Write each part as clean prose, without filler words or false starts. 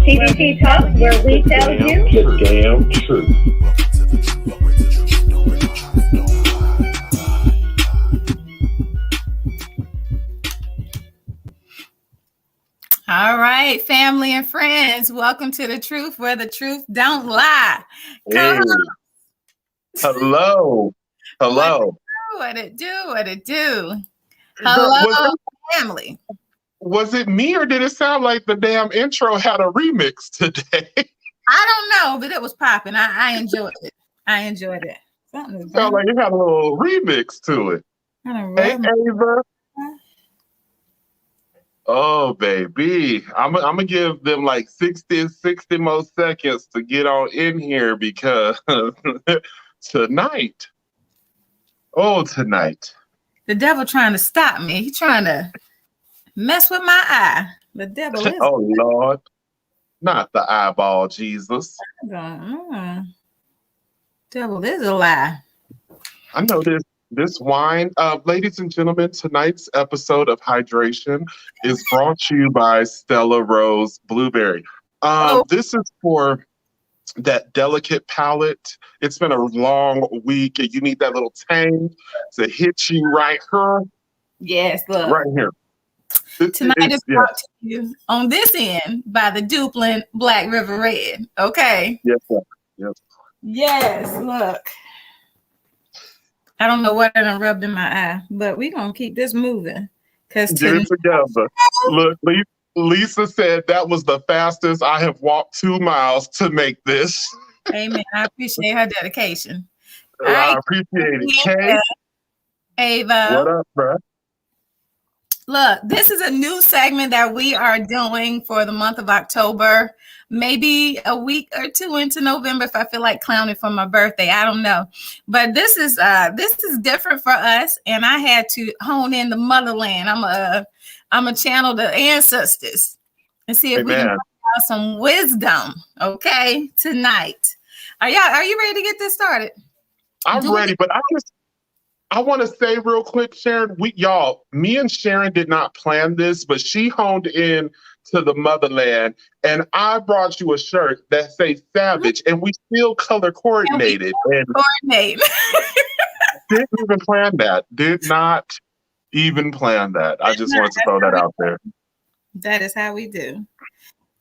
T.D.T. Talk, where we tell you the damn truth. All right, family and friends, welcome to the truth where the truth don't lie. Hey. Hello. What it do? Hello, family. Was it me or did it sound like the damn intro had a remix today? I don't know, but it was popping. I enjoyed it. It sounded like it had a little remix to it. Hey, Ava. Oh, baby. I'm going to give them like 60 more seconds to get on in here because tonight. The devil trying to stop me. He's trying to mess with my eye. The devil is. Oh, Lord. Not the eyeball, Jesus. Devil is a lie. I know this wine. Ladies and gentlemen, tonight's episode of Hydration is brought to you by Stella Rose Blueberry. This is for that delicate palate. It's been a long week and you need that little tang to hit you right here. Yes, look. Right here. Tonight is brought to you on this end by the Duplin Black River Red. Okay. Yes, sir. Yes, look. I don't know what I done rubbed in my eye, but we're going to keep this moving. Get it together. Look, Lisa said that was the fastest I have walked 2 miles to make this. Amen. I appreciate her dedication. I appreciate it. Kay, Ava. What up, bro? Look, this is a new segment that we are doing for the month of October, maybe a week or two into November if I feel like clowning for my birthday. I don't know. But this is different for us, and I had to hone in the motherland. I'm a channel the ancestors and see if we can have some wisdom, okay, tonight. Are you ready to get this started? I'm ready, but I want to say real quick, Sharon, me and Sharon did not plan this, but she honed in to the motherland, and I brought you a shirt that says Savage, and we still color coordinated. Didn't even plan that. Did not even plan that. I just wanted to throw that out there. That is how we do.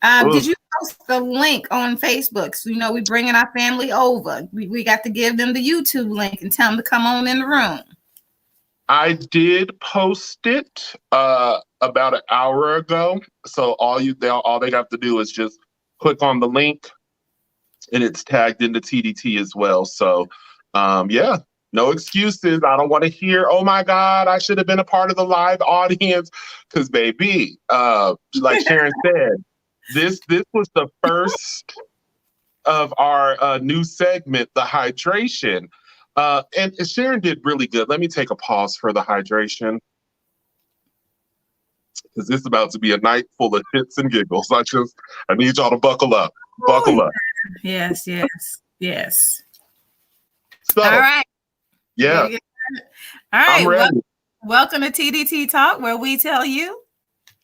Did you post the link on Facebook? So, we bringing our family over. We got to give them the YouTube link and tell them to come on in the room. I did post it about an hour ago. So all they have to do is just click on the link, and it's tagged into T.D.T as well. So, no excuses. I don't want to hear, oh my God, I should have been a part of the live audience. Because, baby, like Sharon said, this was the first of our new segment, the hydration. And Sharon did really good. Let me take a pause for the hydration, because this is about to be a night full of hits and giggles. I need y'all to buckle up. Buckle up. Yes. So, all right. Yeah. All right. I'm ready. Welcome to T.D.T. Talk, where we tell you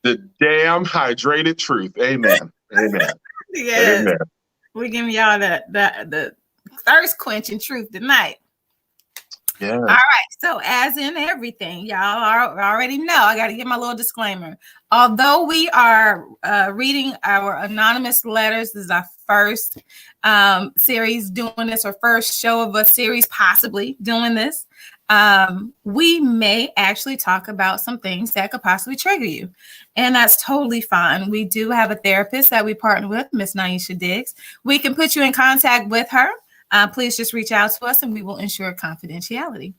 the damn hydrated truth. Amen. Yes. Amen. We're giving y'all the thirst quenching truth tonight. Yeah. All right. So as in everything, y'all already know, I got to give my little disclaimer. Although we are reading our anonymous letters, this is our first series doing this, or first show of a series possibly doing this. We may actually talk about some things that could possibly trigger you. And that's totally fine. We do have a therapist that we partner with, Miss Naisha Diggs. We can put you in contact with her. Please just reach out to us and we will ensure confidentiality.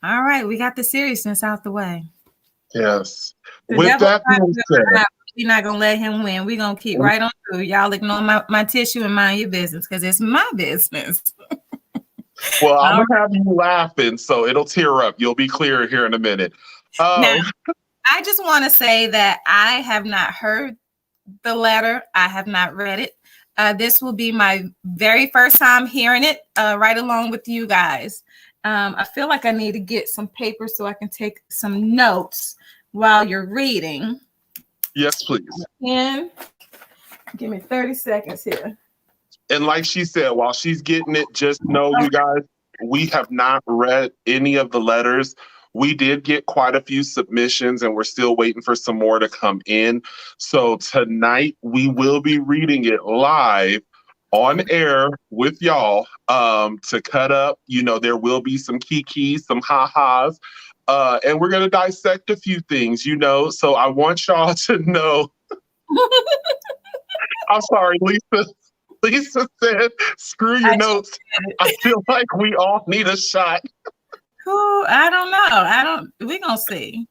All right, we got the seriousness out the way. Yes. With that being said, we're not gonna let him win. We're gonna keep right on through. Y'all ignore my tissue and mind your business, because it's my business. Well, I'm gonna have you laughing, so it'll tear up. You'll be clear here in a minute. Now, I just want to say that I have not heard the letter. I have not read it. This will be my very first time hearing it, right along with you guys. I feel like I need to get some paper so I can take some notes while you're reading. Yes, please. And Give me 30 seconds here. And like she said, while she's getting it, just know, you guys, we have not read any of the letters. We did get quite a few submissions, and we're still waiting for some more to come in. So tonight we will be reading it live on air with y'all to cut up. You know, there will be some kikis, some ha-has, and we're going to dissect a few things, you know. So I want y'all to know. I'm sorry, Lisa. Lisa said, screw your notes. I feel like we all need a shot. Ooh, I don't know. We're going to see.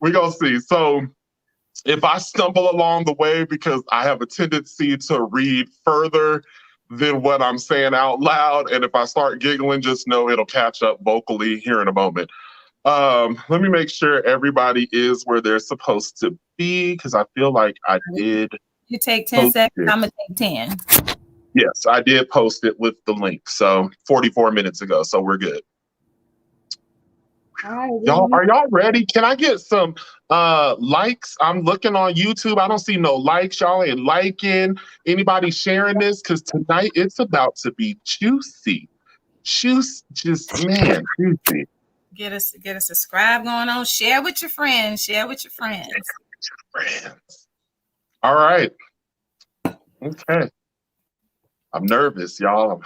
We're going to see. So if I stumble along the way, because I have a tendency to read further than what I'm saying out loud, and if I start giggling, just know it'll catch up vocally here in a moment. Let me make sure everybody is where they're supposed to be, because I feel like I did. You take 10 seconds, I'm going to take 10. Yes, I did post it with the link. So 44 minutes ago. So we're good. Y'all, are y'all ready? Can I get some likes? I'm looking on YouTube. I don't see no likes. Y'all ain't liking. Anybody sharing this? Because tonight it's about to be juicy. Juicy. Get us a subscribe going on. Share with your friends. All right. Okay. I'm nervous, y'all.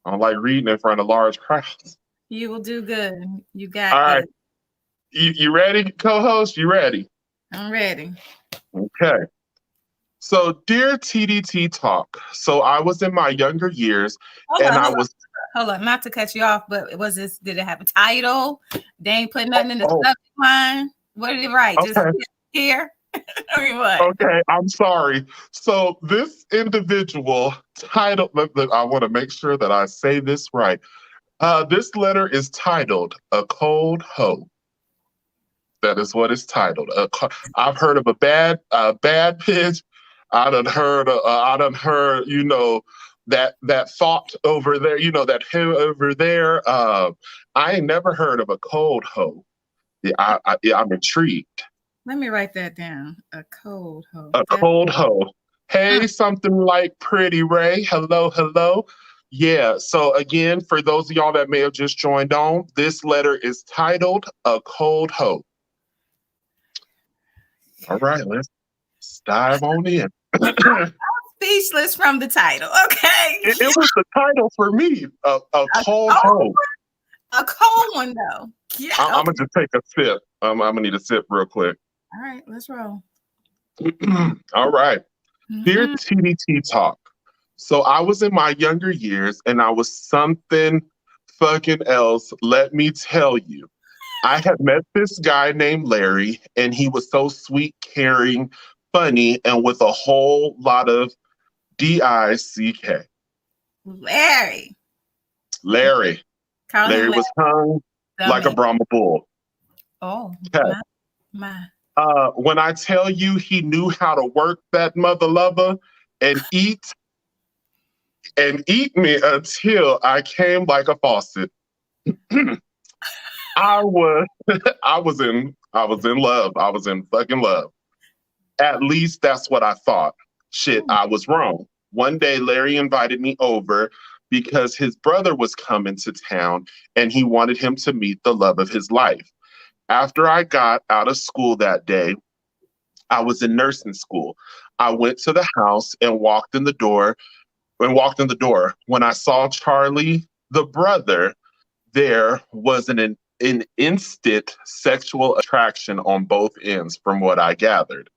I don't like reading in front of large crowds. You will do good. You got All this. right. You ready, co-host? You ready? I'm ready. Okay. So, dear T.D.T. Talk. So, I was in my younger years, Hold on, not to cut you off, but did it have a title? They ain't put nothing in the subject line. What did it write? Okay. Just here? I mean, what? Okay, I'm sorry. So this individual titled, I want to make sure that I say this right. This letter is titled "A Cold Hoe." That is what it's titled. I've heard of a bad pitch. I done heard, you know, that thought over there, you know, that hoe over there. I ain't never heard of a cold hoe. Yeah, I'm intrigued. Let me write that down. A cold hoe. Cold hoe. Hey, something like Pretty Ray. Hello. Yeah, so again, for those of y'all that may have just joined on, this letter is titled "A Cold Hoe." All right, let's dive on in. I'm speechless from the title. Okay. It was the title for me, a cold hoe. A cold one, though. Yeah. I'm going to just take a sip. I'm going to need a sip real quick. All right, let's roll. All right. Dear T.D.T. Talk. So I was in my younger years and I was something fucking else. Let me tell you. I had met this guy named Larry, and he was so sweet, caring, funny, and with a whole lot of D-I-C-K. Larry. Larry was hung like a Brahma bull. Oh, okay. My. When I tell you he knew how to work that mother lover and eat me until I came like a faucet. I was in love. I was in fucking love. At least that's what I thought. Shit, I was wrong. One day Larry invited me over because his brother was coming to town and he wanted him to meet the love of his life. After I got out of school that day, I was in nursing school. I went to the house and walked in the door. When I saw Charlie, the brother, there was an instant sexual attraction on both ends from what I gathered.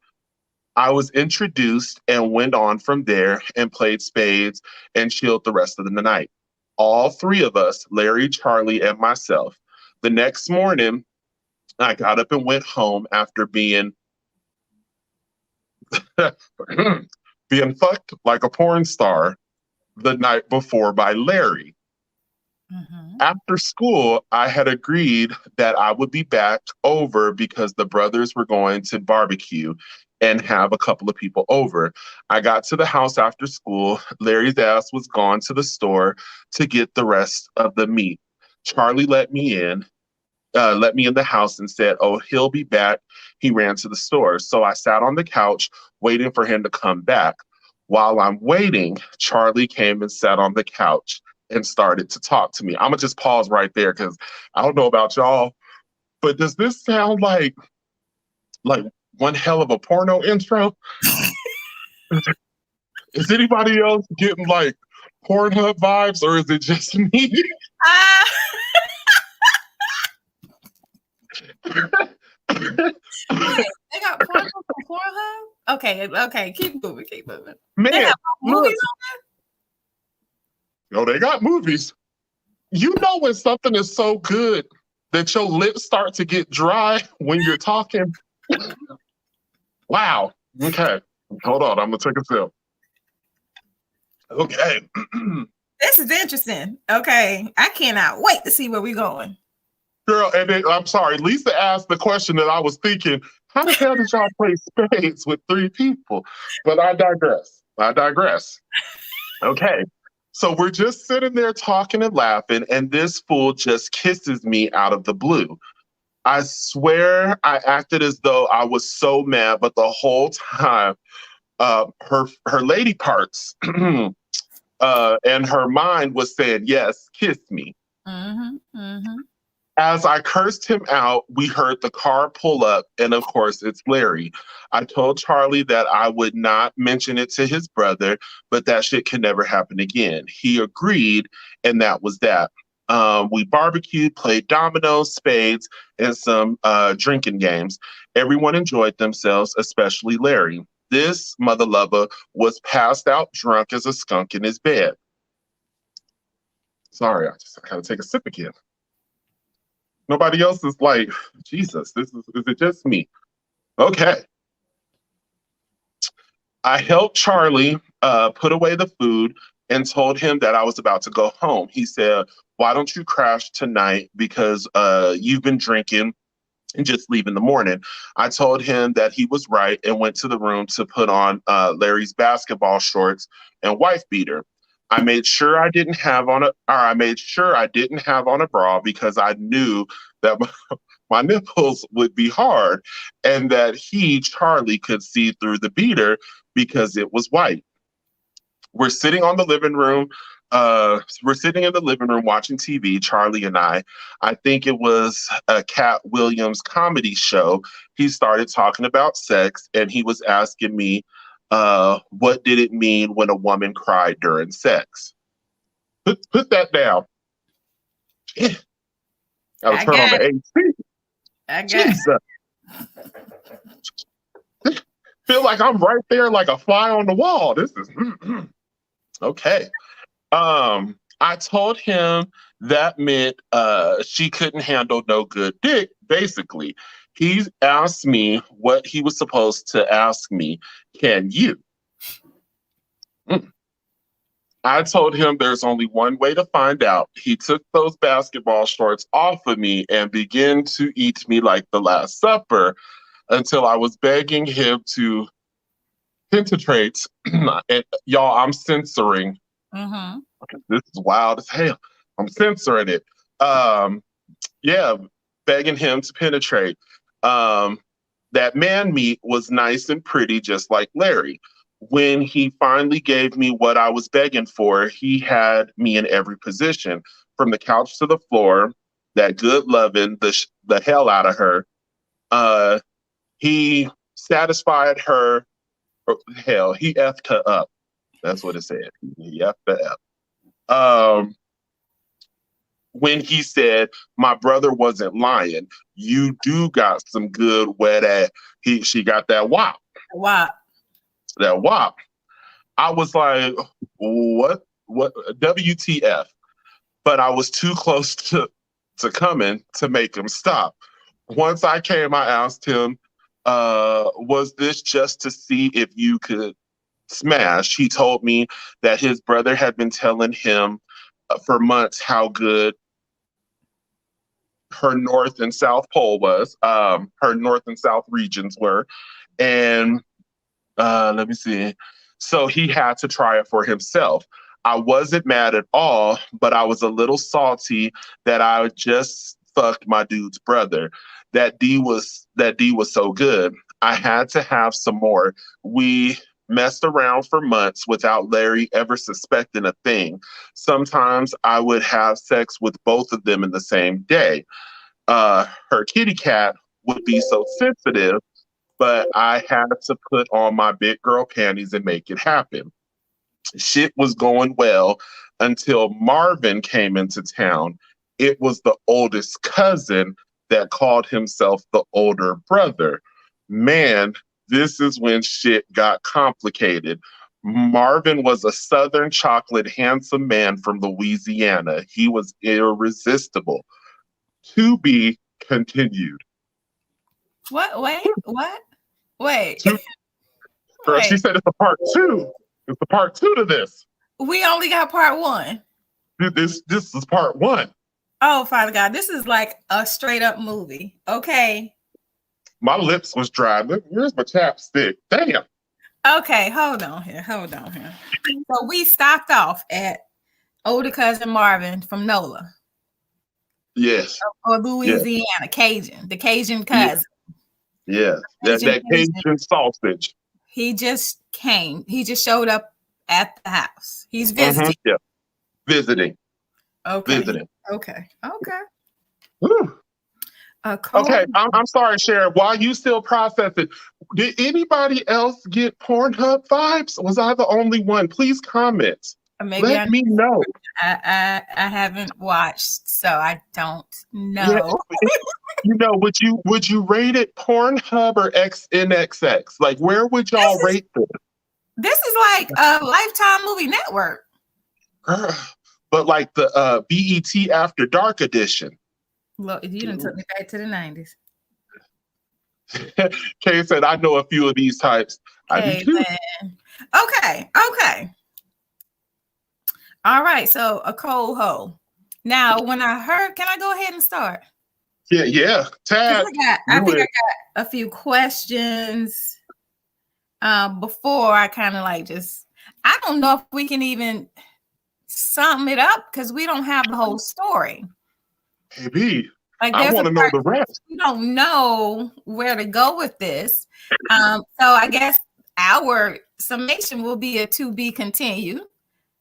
I was introduced and went on from there and played spades and chilled the rest of the night. All three of us, Larry, Charlie, and myself. The next morning, I got up and went home after being fucked like a porn star the night before by Larry. After school, I had agreed that I would be back over because the brothers were going to barbecue and have a couple of people over. I got to the house after school. Larry's ass was gone to the store to get the rest of the meat. Charlie let me in. let me in the house and said, "Oh, he'll be back." He ran to the store. So I sat on the couch waiting for him to come back. While I'm waiting, Charlie came and sat on the couch and started to talk to me. I'm gonna just pause right there because I don't know about y'all, but does this sound like one hell of a porno intro? Is anybody else getting like Pornhub vibes, or is it just me? Ah, wait, they got Pornhub on Pornhub? Okay, keep moving. They Man, have movies look, they got movies. You know when something is so good that your lips start to get dry when you're talking? Wow. Okay. Hold on. I'm going to take a sip. Okay. This is interesting. Okay. I cannot wait to see where we're going. Girl, and then, I'm sorry, Lisa asked the question that I was thinking, how the hell did y'all play spades with 3 people? But I digress. Okay. So we're just sitting there talking and laughing, and this fool just kisses me out of the blue. I swear I acted as though I was so mad, but the whole time, her lady parts and her mind was saying, "Yes, kiss me." As I cursed him out, we heard the car pull up, and of course, it's Larry. I told Charlie that I would not mention it to his brother, but that shit can never happen again. He agreed, and that was that. We barbecued, played dominoes, spades, and some drinking games. Everyone enjoyed themselves, especially Larry. This mother lover was passed out drunk as a skunk in his bed. Sorry, I gotta take a sip again. Nobody else is like, Jesus, is it just me? Okay. I helped Charlie put away the food and told him that I was about to go home. He said, "Why don't you crash tonight? Because you've been drinking and just leave in the morning." I told him that he was right and went to the room to put on Larry's basketball shorts and wife beater. I made sure I didn't have on a bra because I knew that my nipples would be hard and that Charlie, could see through the beater because it was white. We're sitting in the living room watching TV, Charlie and I. I think it was a Cat Williams comedy show. He started talking about sex and he was asking me, what did it mean when a woman cried during sex? Put that down. Yeah. Gotta turn on the AC. Jesus. Feel like I'm right there like a fly on the wall. This is okay. I told him that meant she couldn't handle no good dick, basically. He asked me what he was supposed to ask me. Can you? I told him there's only one way to find out. He took those basketball shorts off of me and began to eat me like the Last Supper until I was begging him to penetrate. And y'all, I'm censoring. This is wild as hell. I'm censoring it. Begging him to penetrate. That man meat was nice and pretty, just like Larry. When he finally gave me what I was begging for, he had me in every position, from the couch to the floor, that good loving the hell out of her. He satisfied her. Hell, he effed her up. That's what it said. He effed her up. When he said, "My brother wasn't lying. You do got some good wet ass." She got that wop. That wop. I was like, what? WTF? But I was too close to coming to make him stop. Once I came, I asked him, was this just to see if you could smash? He told me that his brother had been telling him for months how good her North and South Pole was, her North and South regions were. And let me see. So he had to try it for himself. I wasn't mad at all, but I was a little salty that I just fucked my dude's brother. That D was so good. I had to have some more. We messed around for months without Larry ever suspecting a thing. Sometimes I would have sex with both of them in the same day. Her kitty cat would be so sensitive, but I had to put on my big girl panties and make it happen. Shit was going well until Marvin came into town. It was the oldest cousin that called himself the older brother. Man, this is when shit got complicated. Marvin was a Southern chocolate handsome man from Louisiana. He was irresistible. To be continued. What? Wait. Girl, she said it's a part two. It's a part two to this. We only got part one. This is part one. Oh, Father God, this is like a straight up movie. Okay. My lips was dry. Look, where's my chapstick? Damn. Okay, hold on here. So we stopped off at older cousin Marvin from NOLA. Yes. Or Louisiana, yes. Cajun, the Cajun cousin. Yes. That Cajun sausage. He just came. He just showed up at the house. He's visiting. Yeah. Visiting. Okay. Visiting. Okay. Whew. Okay, I'm sorry, Sharon. While you still processing, did anybody else get Pornhub vibes? Was I the only one? Please comment. Let me know. I haven't watched, so I don't know. Yeah. Would you rate it Pornhub or XNXX? Like, where would y'all rate this? This is like a Lifetime Movie Network. But like the BET After Dark edition. Look, you done took me back to the 90s. Kay said, I know a few of these types. I do too. Okay. All right, so a cold hoe. Now, when I heard, can I go ahead and start? Yeah. Tag. I think I got a few questions before I kind of like I don't know if we can even sum it up because we don't have the whole story. Maybe. Like, I want to know the rest. We don't know where to go with this. So I guess our summation will be a to be continued.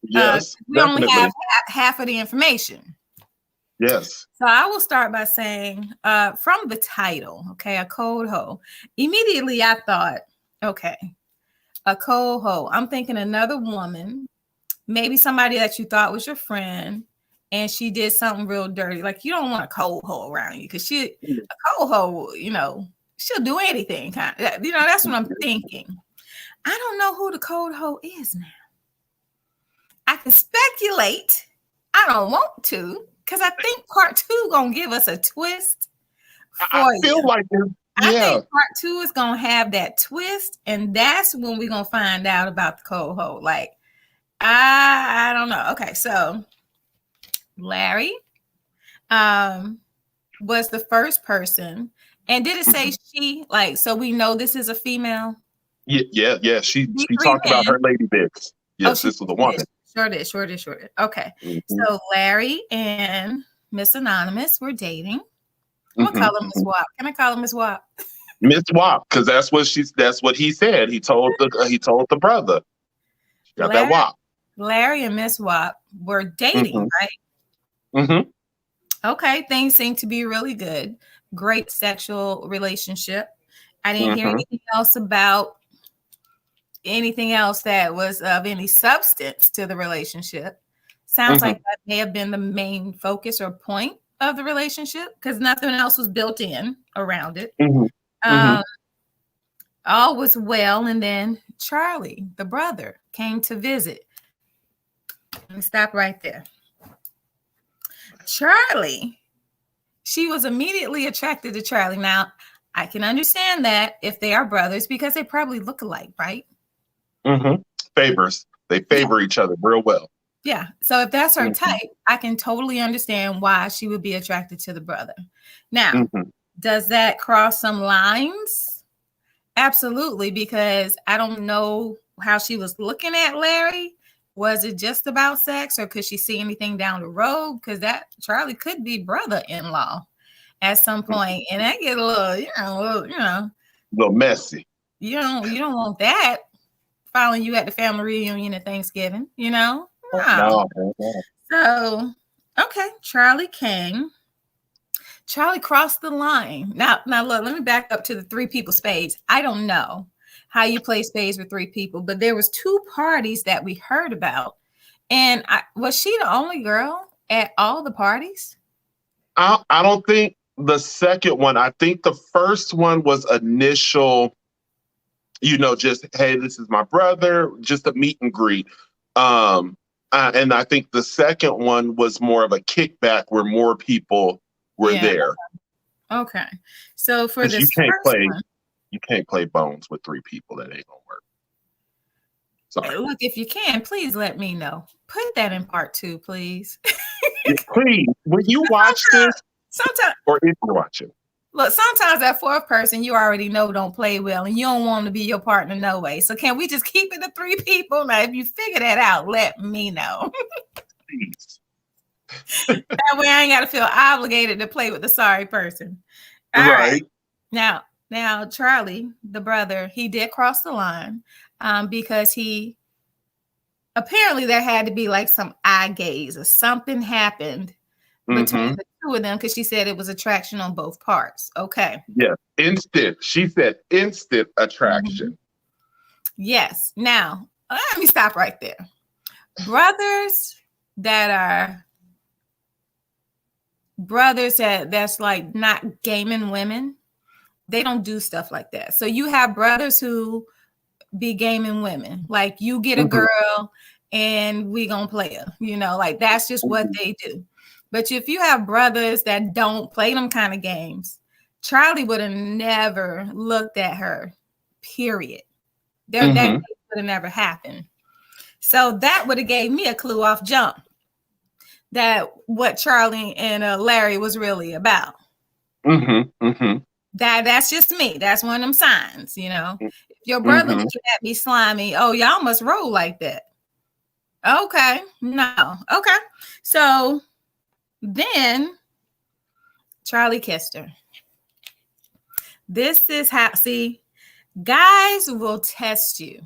Yes. We definitely only have half of the information. Yes. So I will start by saying from the title, okay, a cold hoe. Immediately I thought, okay, a cold hoe. I'm thinking another woman, maybe somebody that you thought was your friend, and she did something real dirty. Like, you don't want a cold hoe around you because a cold hoe, she'll do anything. That's what I'm thinking. I don't know who the cold hoe is now. I can speculate. I don't want to because I think part two gonna give us a twist. I feel like I think part two is gonna have that twist, and that's when we're gonna find out about the cold hoe. Like, I don't know. Okay, so Larry was the first person, and did it say she? Like, so we know this is a female. Yeah. She talked about her lady bits. Yes, this was a woman. Sure did. Okay, so Larry and Miss Anonymous were dating. I'm gonna call him Miss Wap. Can I call him Miss Wap? Miss Wap, because that's what he said. He told the brother. Got that Wap. Larry and Miss Wap were dating, right? Mm-hmm. Okay, things seem to be really good. Great sexual relationship. I didn't hear anything else about anything else that was of any substance to the relationship. Sounds like that may have been the main focus or point of the relationship because nothing else was built in around it. All was well, and then Charlie, the brother, came to visit. Let me stop right there. Charlie, she was immediately attracted to Charlie. Now, I can understand that if they are brothers because they probably look alike, right? Favors. They favor each other real well. Yeah. So if that's her type, I can totally understand why she would be attracted to the brother. Now, does that cross some lines? Absolutely, because I don't know how she was looking at Larry. Was it just about sex, or could she see anything down the road? Because that Charlie could be brother-in-law. at some point, and that get a little, A little messy. you don't want that following you at the family reunion at Thanksgiving, No. No. So, okay, Charlie came. Charlie crossed the line. Now look, let me back up to the 3 people spades. I don't know how you play spades with 3 people, but there was 2 parties that we heard about. And was she the only girl at all the parties? I don't think the second one. I think the first one was initial, just, hey, this is my brother, just a meet and greet. And I think the second one was more of a kickback where more people were there. Okay. So for this you can't play bones with 3 people. That ain't gonna work. Sorry. Look, if you can, please let me know. Put that in part 2, please. Please, when you watch this, sometimes, or if you're watching, look, sometimes that 4th person you already know don't play well, and you don't want them to be your partner no way. So can we just keep it to 3 people? Now, if you figure that out, let me know. Please. That way I ain't got to feel obligated to play with the sorry person. All right. Now, Charlie, the brother, he did cross the line because apparently there had to be like some eye gaze or something happened between the 2 of them because she said it was attraction on both parts. Okay. Yeah. Instant. She said instant attraction. Yes. Now, let me stop right there. Brothers that's like not gaming women, they don't do stuff like that. So you have brothers who be gaming women, like you get a girl and we gonna play her, like that's just what they do. But if you have brothers that don't play them kind of games, Charlie would have never looked at her, period. That would have never happened. So that would have gave me a clue off jump that what Charlie and Larry was really about. That's just me. That's one of them signs, If your brother looking at me slimy, oh, y'all must roll like that. Okay. No. Okay. So then Charlie kissed her. This is how, see, guys will test you.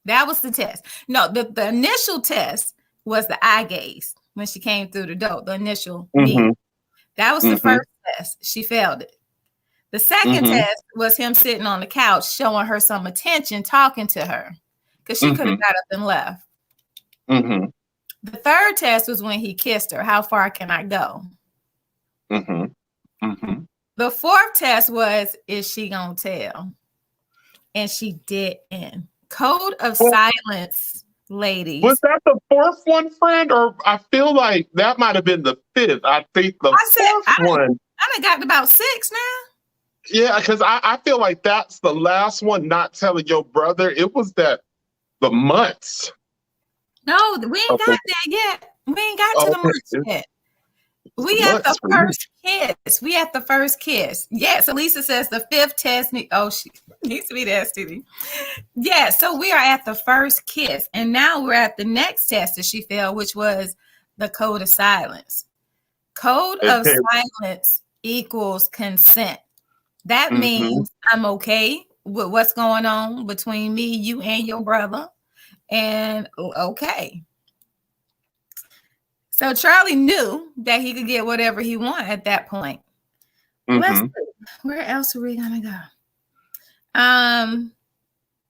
That was the test. No, the initial test was the eye gaze when she came through the door, the initial meeting. That was the first test. She failed it. The second test was him sitting on the couch, showing her some attention, talking to her, because she could have got up and left. The third test was when he kissed her. How far can I go? The fourth test was, is she gonna tell? And she didn't. Code of silence, ladies. Was that the 4th one, friend? Or I feel like that might have been the 5th. I think the 4th one. I done got about 6 now. Yeah, because I feel like that's the last one, not telling your brother. It was the months. No, we ain't got that yet. We ain't got to the months yet. We at the first kiss. We at the first kiss. Yes, Elisa says the 5th test. She needs to be there, STD. Yeah, so we are at the first kiss. And now we're at the next test that she failed, which was the code of silence. Code of silence equals consent. That means I'm okay with what's going on between me, you, and your brother. And okay. So Charlie knew that he could get whatever he wanted at that point. Let's see. Where else are we gonna go?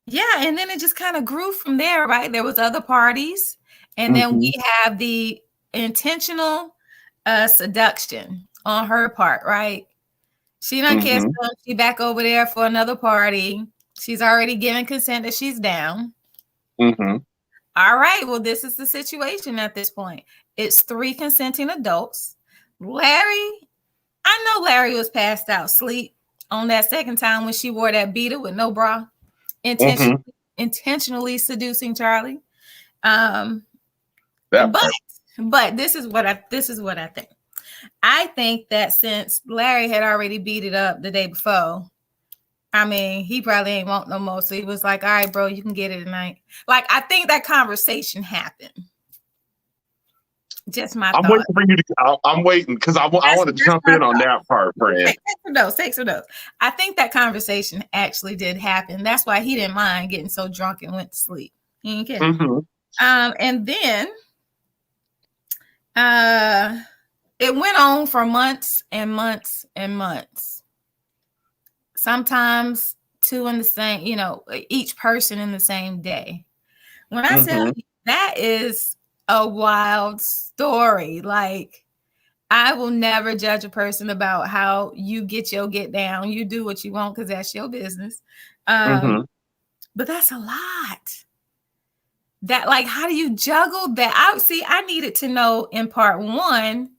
Yeah, and then it just kind of grew from there, right? There was other parties, and then we have the intentional seduction on her part, right? She done kissed him. She back over there for another party. She's already given consent that she's down. All right, well, this is the situation at this point. It's 3 consenting adults. Larry, I know Larry was passed out sleep on that second time when she wore that beater with no bra, intentionally seducing Charlie. But this is what I think. I think that since Larry had already beat it up the day before, I mean, he probably ain't want no more. So he was like, all right, bro, you can get it tonight. Like, I think that conversation happened. Just my I'm thought. waiting for you to. I'm waiting because I want to jump in on that part, friend. Take some notes. I think that conversation actually did happen. That's why he didn't mind getting so drunk and went to sleep. He ain't kidding. Mm-hmm. And then it went on for months and months and months. Sometimes two in the same, each person in the same day. When I tell you, that is a wild story. Like, I will never judge a person about how you get down. You do what you want because that's your business. But that's a lot. That, like, how do you juggle that? I needed to know in part one,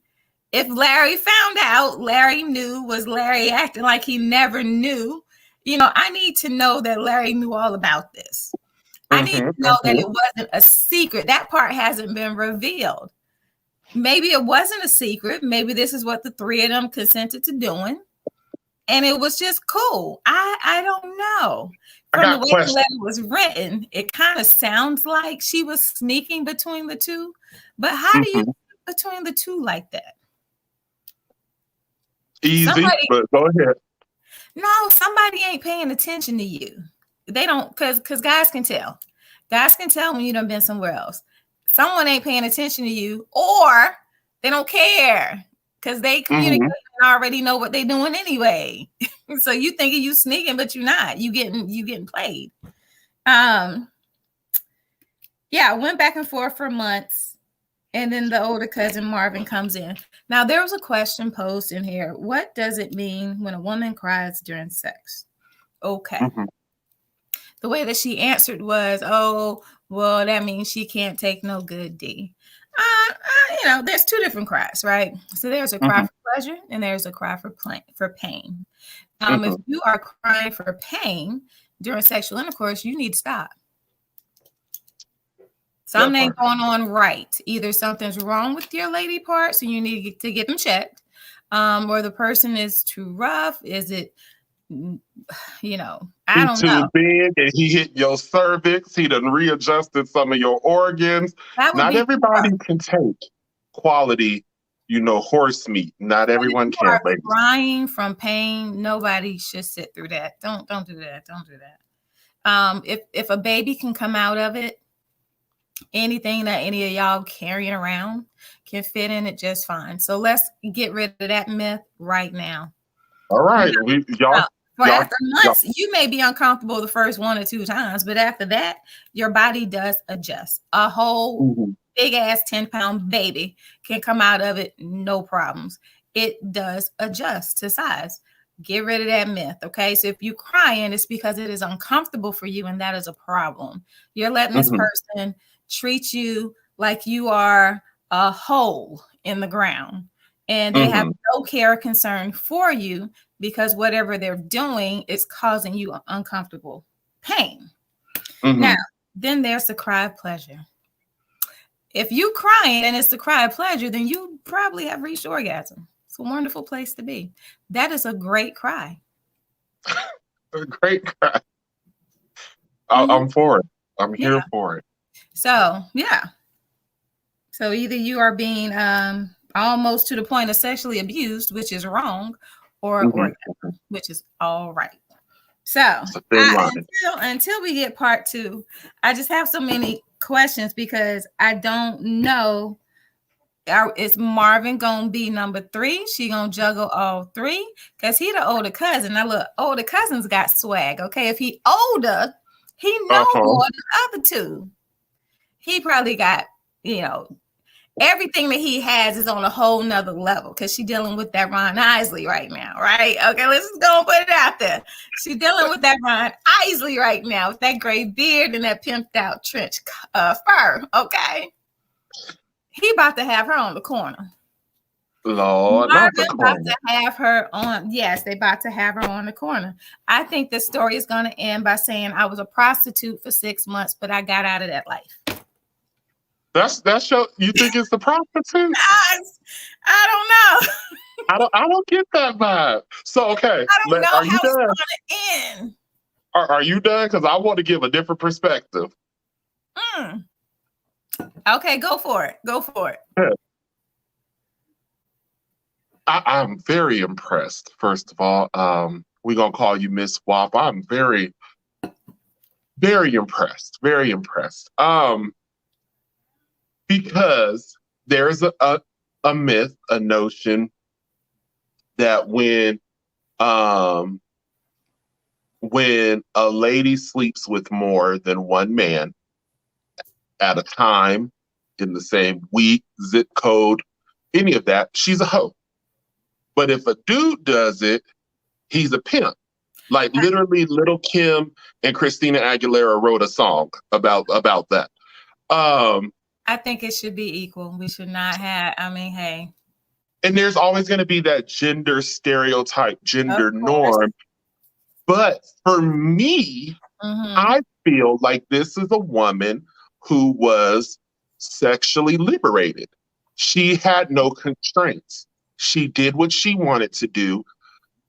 if Larry found out, Larry knew, was Larry acting like he never knew? I need to know that Larry knew all about this. I need to know that it wasn't a secret. That part hasn't been revealed. Maybe it wasn't a secret. Maybe this is what the three of them consented to doing. And it was just cool. I don't know. From the way the letter was written, it kind of sounds like she was sneaking between the two. But how do you sneak between the two like that? Easy, but go ahead. No, somebody ain't paying attention to you. They don't, because guys can tell. Guys can tell when you done been somewhere else. Someone ain't paying attention to you, or they don't care because they communicate and already know what they're doing anyway. So you thinking you sneaking, but you're not. You getting played. Yeah, I went back and forth for months, and then the older cousin Marvin comes in. Now there was a question posed in here. What does it mean when a woman cries during sex? Okay. The way that she answered was, oh, well, that means she can't take no good D. There's two different cries, right? So there's a cry for pleasure and there's a cry for pain. If you are crying for pain during sexual intercourse, you need to stop. Something ain't going on right. Either something's wrong with your lady parts and you need to get them checked, or the person is too rough. Is it, I don't know. Too big and he hit your cervix. He done readjusted some of your organs. Not everybody can take quality, horse meat. Not everyone can. Crying from pain. Nobody should sit through that. Don't do that. Don't do that. If a baby can come out of it, anything that any of y'all carrying around can fit in it just fine. So let's get rid of that myth right now. All right. After months, you may be uncomfortable the first 1 or 2 times, but after that, your body does adjust. A whole big ass 10-pound baby can come out of it, no problems. It does adjust to size. Get rid of that myth, okay? So if you're crying, it's because it is uncomfortable for you, and that is a problem. You're letting this person treat you like you are a hole in the ground, and they have no care or concern for you because whatever they're doing is causing you uncomfortable pain. Now, then there's the cry of pleasure. If you crying and it's the cry of pleasure, then you probably have reached orgasm. It's a wonderful place to be. That is a great cry. A great cry. I'm for it. I'm here for it. So, yeah. So either you are being almost to the point of sexually abused, which is wrong, or orgasm, which is all right. So until we get part 2, I just have so many questions because I don't know. Is Marvin gonna be number 3? She gonna juggle all 3? Because he the older cousin. Now look, older cousins got swag. Okay, if he older, he know more than the other 2. He probably got, everything that he has is on a whole nother level because she's dealing with that Ron Isley right now, right? Okay, let's just go and put it out there. She's dealing with that Ron Isley right now with that gray beard and that pimped out trench fur, okay? He about to have her on the corner. Lord, not the corner. About to have her on. Yes, they about to have her on the corner. I think the story is going to end by saying I was a prostitute for 6 months, but I got out of that life. That's your. You think it's the prostitute? I don't know. I don't get that vibe. So okay, I don't know are you how done? it's gonna end. Are you done? Because I want to give a different perspective. Okay, go for it. Go for it. Yeah. I'm very impressed. First of all, we're gonna call you Miss Wop. I'm very, very impressed. Very impressed. Because there's a myth, a notion that when a lady sleeps with more than one man at a time, in the same week, zip code, any of that, she's a hoe. But if a dude does it, he's a pimp. Like literally, Little Kim and Christina Aguilera wrote a song about that. I think it should be equal. We should not have. I mean, hey. And there's always going to be that gender stereotype, gender norm. But for me, I feel like this is a woman who was sexually liberated. She had no constraints. She did what she wanted to do.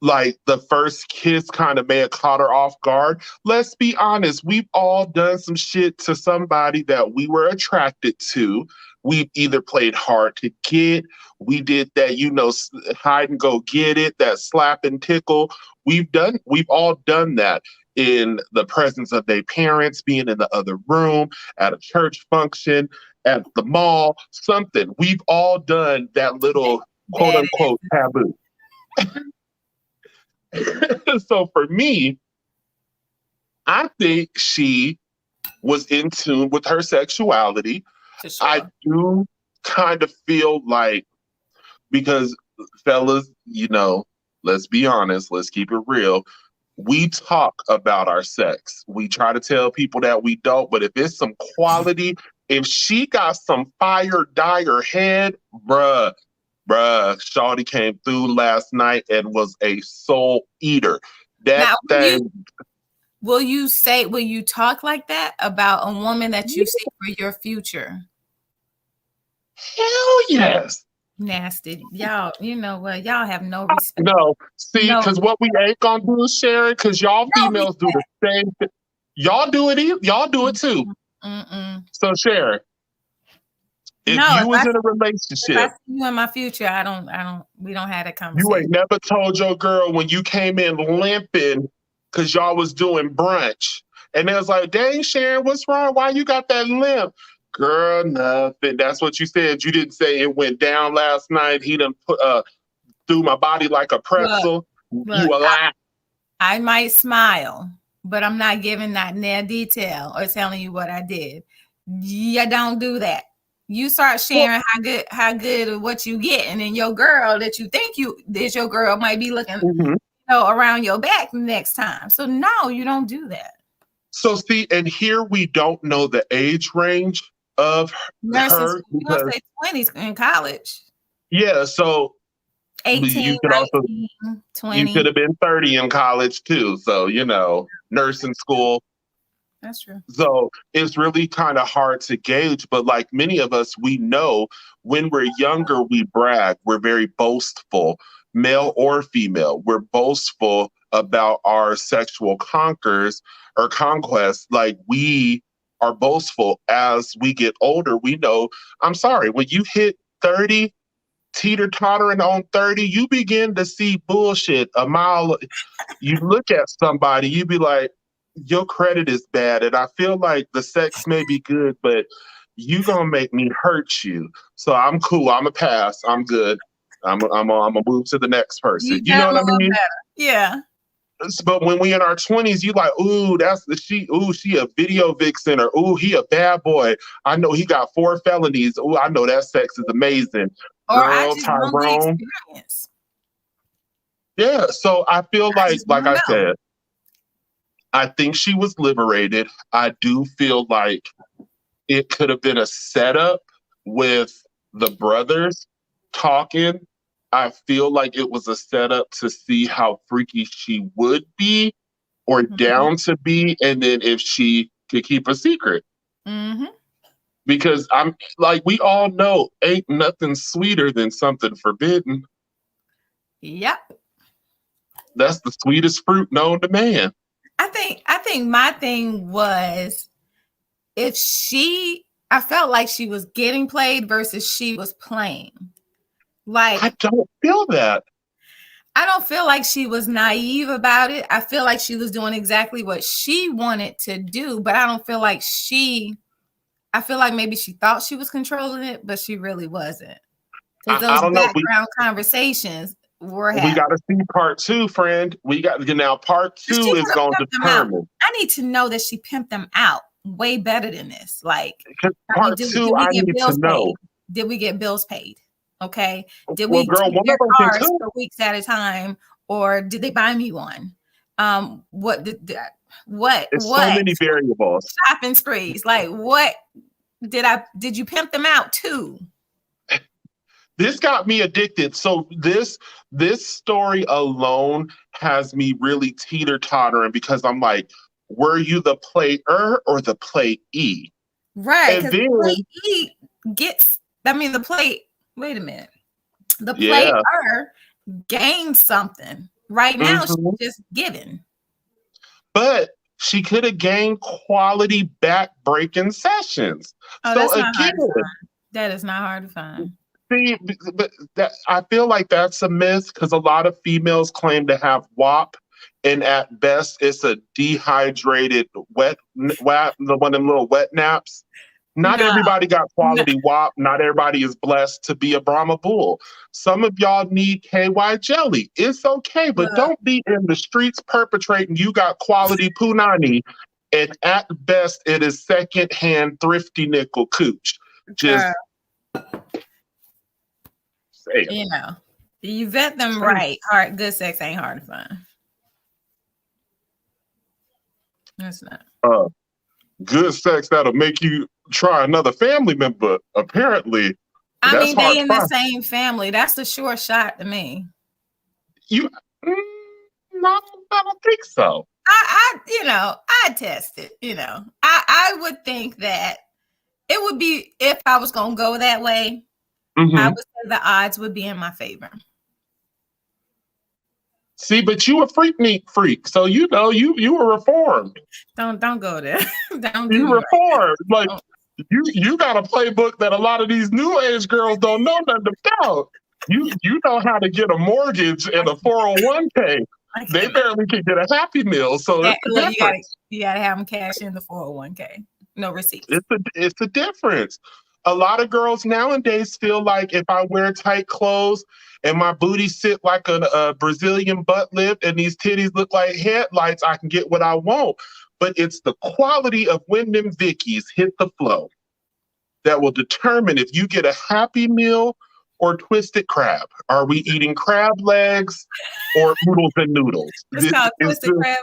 Like the first kiss kind of may have caught her off guard. Let's be honest, we've all done some shit to somebody that we were attracted to. We've either played hard to get, we did that, hide and go get it, that slap and tickle. We've all done that in the presence of their parents, being in the other room, at a church function, at the mall, something. We've all done that little quote unquote taboo. So for me, I think she was in tune with her sexuality. Sure. I do kind of feel like, because fellas, let's be honest, let's keep it real. We talk about our sex. We try to tell people that we don't, but if it's some quality, if she got some fire dyer head, bruh, shawty came through last night and was a soul eater. That thing. Will you talk like that about a woman that you see for your future? Hell yes. Nasty. Y'all, you know what? Y'all have no respect. No. See, because what we ain't gonna do is share it, because y'all females do the same thing. Y'all do it. Y'all do it too. So share. If you was in a relationship, if I see you in my future, we don't have that conversation. You ain't never told your girl when you came in limping because y'all was doing brunch. And they was like, dang, Sharon, what's wrong? Why you got that limp? Girl, nothing. That's what you said. You didn't say it went down last night. He done put through my body like a pretzel. Look, you a lie. I might smile, but I'm not giving that near detail or telling you what I did. You don't do that. You start sharing how good of what you get, and then your girl that you think is your girl might be looking around your back next time. So no, you don't do that. So see, and here we don't know the age range of her. You gonna say 20s in college. Yeah, so 18, you could 19, 20. You could have been 30 in college too. So, nursing school. That's true. So it's really kind of hard to gauge, but like many of us, we know when we're younger, we brag. We're very boastful, male or female. We're boastful about our sexual conquests. Like we are boastful. As we get older, we know, I'm sorry, when you hit 30, teeter-tottering on 30, you begin to see bullshit a mile. You look at somebody, you be like, your credit is bad, and I feel like the sex may be good, but you gonna make me hurt you. So I'm cool. I'm a pass. I'm good. I'm gonna move to the next person. You know what I mean? Better. Yeah. But when we in our 20s, you like, ooh, she a video vixen, or ooh, he a bad boy. I know he got 4 felonies. Ooh, I know that sex is amazing. Or Girl, I just Tyrone. want the experience. Yeah. So I feel like I said, I think she was liberated. I do feel like it could have been a setup with the brothers talking. I feel like it was a setup to see how freaky she would be or down to be, and then if she could keep a secret. Because I'm like, we all know ain't nothing sweeter than something forbidden. Yep. That's the sweetest fruit known to man. I think my thing was, I felt like she was getting played versus she was playing. Like, I don't feel that. I don't feel like she was naive about it. I feel like she was doing exactly what she wanted to do, but I don't feel like I feel like maybe she thought she was controlling it, but she really wasn't. Because I those don't know. background conversations were We happening. got to see part 2, friend. We got now. Part 2 is going to determine. I need to know that she pimped them out way better than this. Like, Part did 2, we I get need to bills know. paid? Did we get bills paid? Okay. Did Well, we girl, take one their of them can cars cook. for weeks at a time, or did they buy me one? What did what It's so many variables. shopping sprees? Like, what did you pimp them out too? This got me addicted. So this story alone has me really teeter-tottering because I'm like, were you the player or the playee? Right. And Because then, the plate the plate, wait a minute. The yeah. player gained something. Right now, she's just giving. But she could have gained quality back-breaking sessions. Oh, So that's not hard again, to find. That is not hard to find. see, but that, I feel like that's a myth because a lot of females claim to have WAP, and at best, it's a dehydrated the one of them little wet naps. Not No. everybody got quality WAP. Not everybody is blessed to be a Brahma bull. Some of y'all need KY jelly. It's okay, but don't be in the streets perpetrating you got quality punani, and at best, it is secondhand thrifty nickel cooch. Just say it. You know, you vet them Say right. Hard, good sex ain't hard to find. It's not. Good sex that'll make you try another family member. Apparently, I that's mean, hard they in to the find. same family. That's a sure shot to me. You, no, I don't think so. I test it. I would think that it would be, if I was gonna go that way, I would say the odds would be in my favor. See, but you a freak, so you were reformed. Don't go there. Don't You do me reformed. right. Like you got a playbook that a lot of these new age girls don't know nothing about. You know how to get a mortgage and a 401k. They barely can get a Happy Meal, so it's the difference. You gotta have them cash in the 401k. No receipts. It's a difference. A lot of girls nowadays feel like if I wear tight clothes and my booty sit like a Brazilian butt lift and these titties look like headlights, I can get what I want. But it's the quality of when them Vickies hit the flow that will determine if you get a Happy Meal or twisted crab. Are we eating crab legs or oodles and noodles? It's called twisted crab.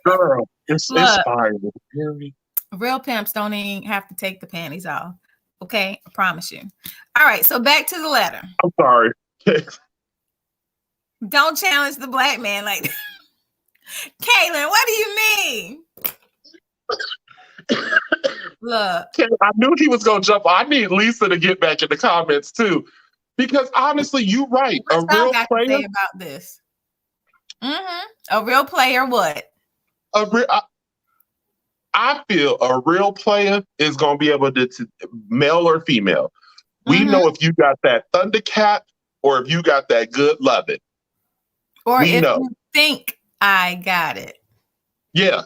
Girl, it's fine. Real pimps don't even have to take the panties off. Okay, I promise you. All right, so back to the letter. I'm sorry. Don't challenge the black man like that. Caitlin, what do you mean? Look. I knew he was going to jump. I need Lisa to get back in the comments too. Because honestly, you're right. What's a real got player. to say about this? A real player, what? I feel a real player is going to be able to male or female. We know if you got that Thundercat or if you got that good loving. Or if you think I got it. Yeah.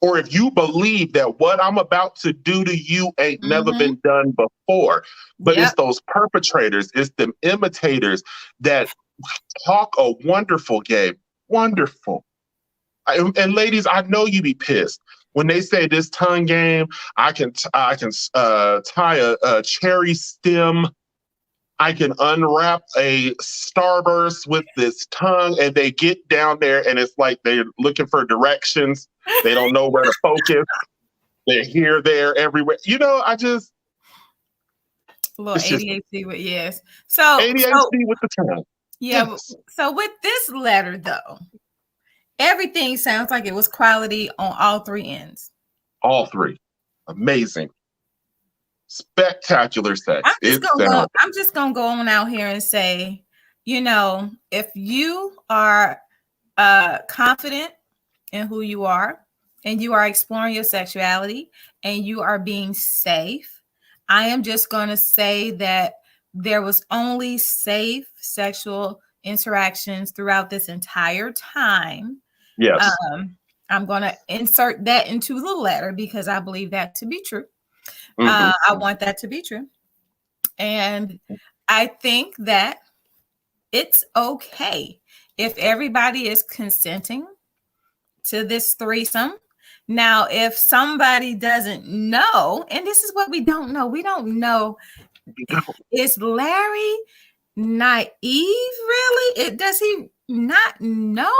Or if you believe that what I'm about to do to you ain't never been done before. But it's those perpetrators, it's them imitators that talk a wonderful game. Wonderful. And ladies, I know you be pissed when they say this tongue game. I can tie a cherry stem. I can unwrap a Starburst with this tongue, and they get down there, and it's like they're looking for directions. They don't know where to focus. They're here, there, everywhere. I just a little ADHD with So ADHD with the tongue. Yeah. Yes. So with this letter, though, everything sounds like it was quality on all three ends. All three. Amazing. Spectacular sex. I'm just gonna go on out here and say, if you are confident in who you are and you are exploring your sexuality and you are being safe, I am just gonna say that there was only safe sexual interactions throughout this entire time. Yes. I'm going to insert that into the letter because I believe that to be true. Mhm. I want that to be true. And I think that it's okay if everybody is consenting to this threesome. Now, if somebody doesn't know, and this is what we don't know, is Larry naive, really? Does he not know?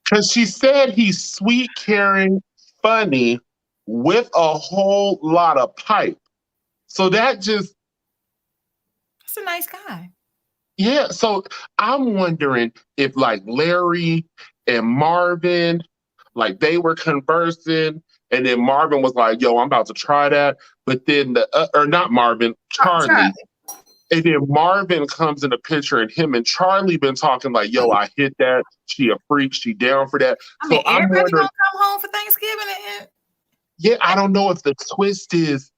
Because she said he's sweet, caring, funny, with a whole lot of pipe. So that just, He's a nice guy. yeah. So I'm wondering if like Larry and Marvin, like they were conversing, and then Marvin was like, "Yo, I'm about to try that," but then or not Marvin, Charlie. And then Marvin comes in the picture, and him and Charlie been talking like, "Yo, I hit that. She a freak. She down for that." I So mean, I'm everybody wondering, gonna come home for Thanksgiving and yeah, I don't know if the twist is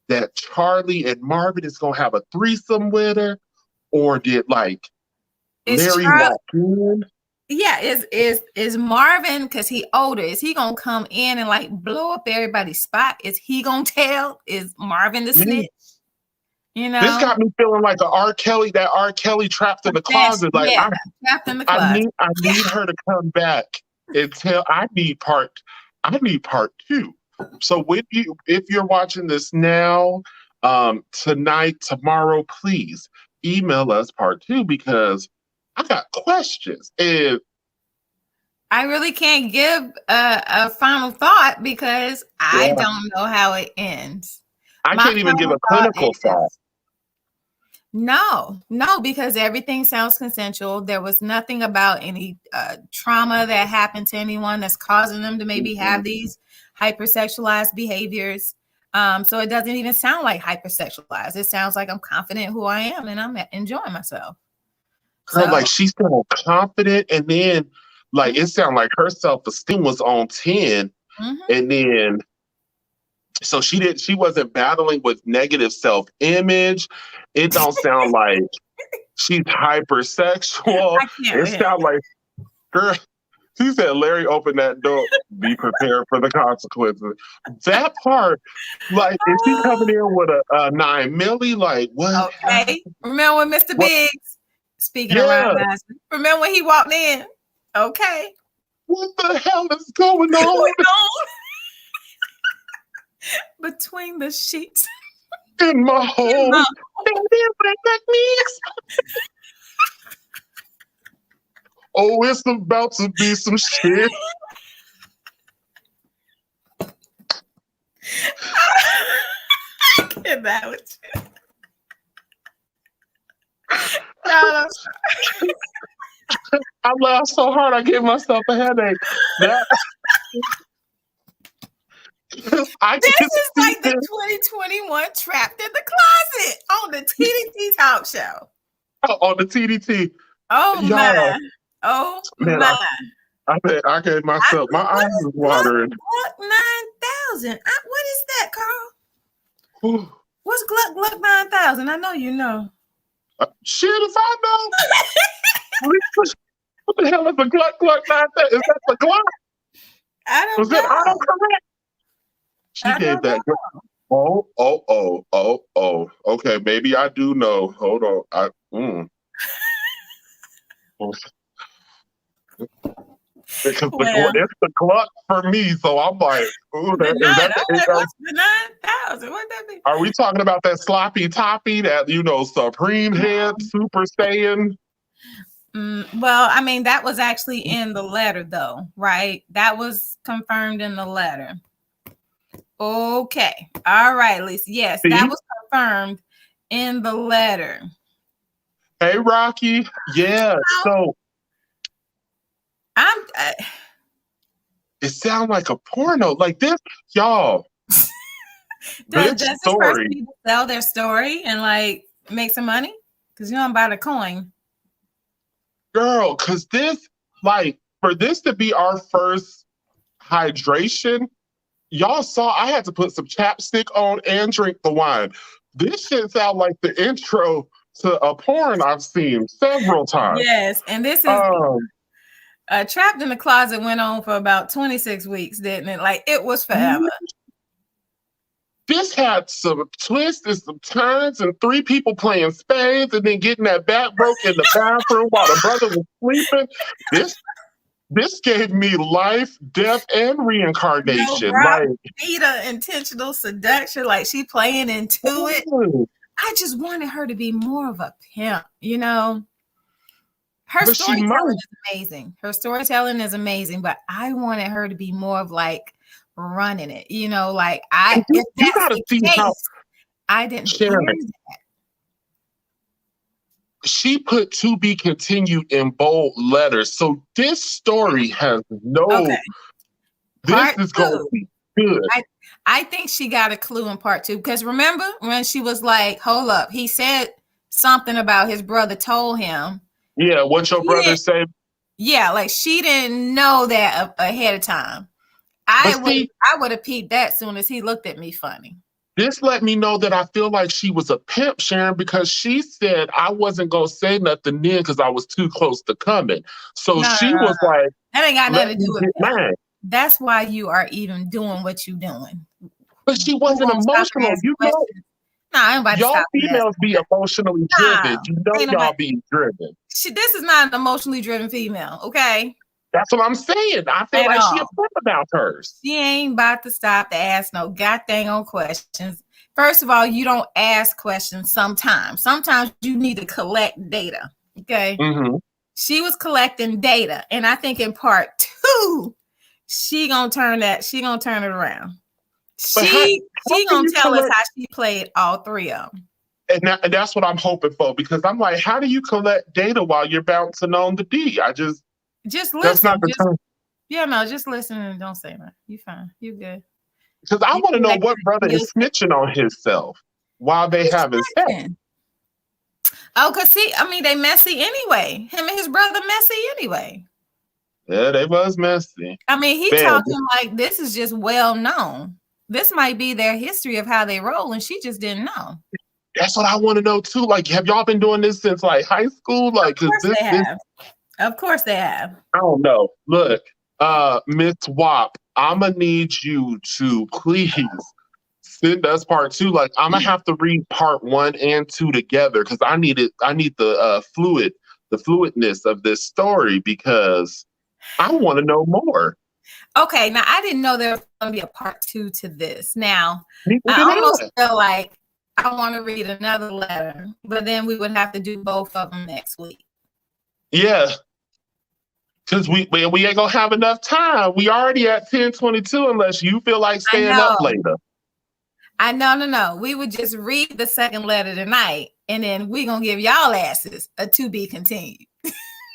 that Charlie and Marvin is gonna have a threesome with her, or did like is Larry Charlie. walk in? Yeah, is Marvin, because he older, is he gonna come in and like blow up everybody's spot? Is he gonna tell? Is Marvin the snitch? You know, This got me feeling like that R. Kelly trapped in the closet. Like yeah, trapped in the I closet. need her to come back and tell. I need part 2. So if you're watching this now, tonight, tomorrow, please email us part 2 because I got questions. And I really can't give a final thought because I don't know how it ends. I My can't even give a clinical thought. No, because everything sounds consensual. There was nothing about any trauma that happened to anyone that's causing them to maybe have these hypersexualized behaviors. So it doesn't even sound like hypersexualized. It sounds like I'm confident who I am and I'm enjoying myself. Girl, like she's so confident, and then like it sounded like her self-esteem was on 10, and then so she wasn't battling with negative self-image. It don't sound like she's hypersexual. It sounds like, girl, she said Larry opened that door. Be prepared for the consequences. That part, like, is she coming in with a 9 milli? Like, what? Okay. Remember when Mr. Biggs, speaking around guys, remember when he walked in? Okay. What the hell is going on? Between the sheets. In my home. Oh, it's about to be some shit. Get that with you. No. I laughed so hard I gave myself a headache. This is like the 2021 Trapped in the Closet on the T.D.T talk show. On the T.D.T. Oh, my. Oh, man, my. I gave myself, my eyes is watering. Gluck 9000. What is that, Carl? Ooh. What's Gluck 9000? I know you know. Shit, if I know. What the hell is a Gluck 9000? Is that the Gluck? I don't know. Was it autocorrect? She gave that. Oh. Okay, maybe I do know. Hold on. Because it's the Gluck for me, so I'm like, ooh, what's the 9000? What that mean? Are we talking about that sloppy toppy, that Supreme head, Super Saiyan? Well, I mean, that was actually in the letter, though, right? That was confirmed in the letter. Okay. All right, Lisa. Yes, that was confirmed in the letter. Hey, Rocky. Yeah. So it sounds like a porno. Like this, y'all. Does this person need to sell their story and like make some money? Because I'm about a coin. Girl, because this, like, for this to be our first hydration, y'all saw I had to put some chapstick on and drink the wine. This shit sound like the intro to a porn I've seen several times. Yes, and this is Um, Trapped in the Closet went on for about 26 weeks, didn't it? Like it was forever. this had some twists and some turns, and three people playing spades, and then getting that back broke in the bathroom while the brother was sleeping. This gave me life, death, and No, reincarnation. Rob Like, Vita, intentional seduction, like she playing into it. ooh. I just wanted her to be more of a pimp, you know. Her But she storytelling might. is amazing. Her storytelling is amazing, but I wanted her to be more of like running it, you know, like if You that's gotta the see how case, I didn't hear Sharon, that. she put to be continued in bold letters. So this story has Okay. this Part is going to two. be good. I think she got a clue in part two because remember when she was like, hold up, he said something about his brother told him. Yeah, what your brother said. Yeah, like she didn't know that ahead of time. I would have peeped that as soon as he looked at me funny. This let me know that I feel like she was a pimp, Sharon, because she said I wasn't going to say nothing then because I was too close to coming. So she was like, that ain't got let nothing to me do with get that. mine. That's why you are even doing what you're doing. But she wasn't emotional. You know, I ain't about to y'all stop females be emotionally driven. You know, ain't y'all nobody- be driven. This is not an emotionally driven female, okay? That's what I'm saying. I feel At like she all. upset about hers. She ain't about to stop to ask no goddamn on questions. First of all, you don't ask questions sometimes. Sometimes you need to collect data, okay? Mm-hmm. She was collecting data, and I think in part two, she gonna turn it around. She gonna tell us how she played all three of them. And that's what I'm hoping for, because I'm like, how do you collect data while you're bouncing on the D? Just listen. That's not the time. Yeah, no, just listen and don't say nothing. You fine. You good. Because I want to know what brother is snitching on himself while they having sex. Oh, because see, I mean, they messy anyway. Him and his brother messy anyway. Yeah, they was messy. I mean, he talking like this is just well known. This might be their history of how they roll, and she just didn't know. That's what I want to know too. Like, have y'all been doing this since like high school? Like, of course they have. Of course they have. I don't know. Look, Miss Wap, I'ma need you to please send us part two. Like, I'm gonna have to read part 1 and 2 together because I need the fluidness of this story because I want to know more. Okay, now I didn't know there was going to be a part 2 to this. Now, I almost feel like I want to read another letter, but then we would have to do both of them next week. Yeah, because we ain't gonna have enough time. We already at 10:22 unless you feel like staying up later. No. We would just read the second letter tonight, and then we gonna give y'all asses a to be continued.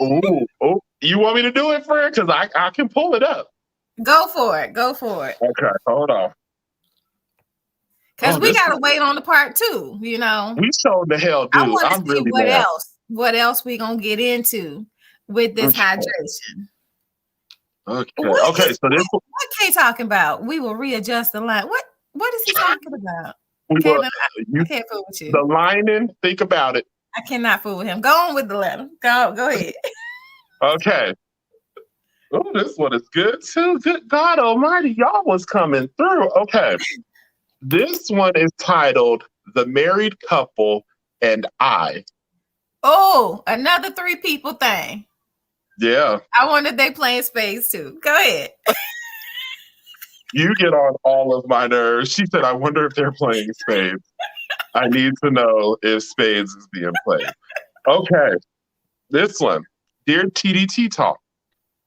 Oh, you want me to do it, friend? Because I can pull it up. Go for it. Okay, hold on. Because we gotta wait on the part 2, you know. We showed the hell, dude. I want to see really what else we gonna get into with this hydration. Okay. So this what Kay talking about? We will readjust the line. What is he talking about? I can't fool with you. The lining, think about it. I cannot fool with him. Go on with the letter. Go ahead. Okay. Oh, this one is good too. Good God Almighty, y'all was coming through. Okay. This one is titled "The Married Couple and I." Oh, another 3 people thing. Yeah. I wonder if they playing spades too. Go ahead. You get on all of my nerves. She said, I wonder if they're playing spades. I need to know if spades is being played. Okay. This one. Dear T.D.T Talk.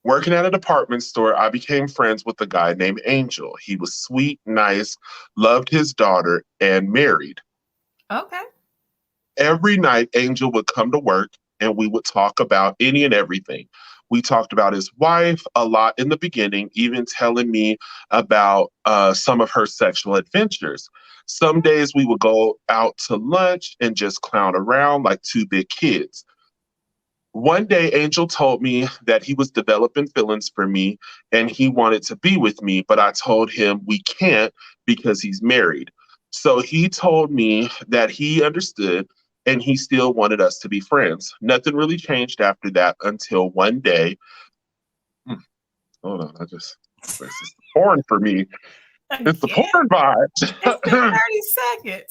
Working at a department store, I became friends with a guy named Angel. He was sweet, nice, loved his daughter, and married. Okay. Every night, Angel would come to work and we would talk about any and everything. We talked about his wife a lot in the beginning, even telling me about some of her sexual adventures. Some days we would go out to lunch and just clown around like 2 big kids. One day, Angel told me that he was developing feelings for me and he wanted to be with me, but I told him we can't because he's married. So he told me that he understood and he still wanted us to be friends. Nothing really changed after that until one day. Hold on, this is porn for me. It's the porn vibe. It's been 30 seconds.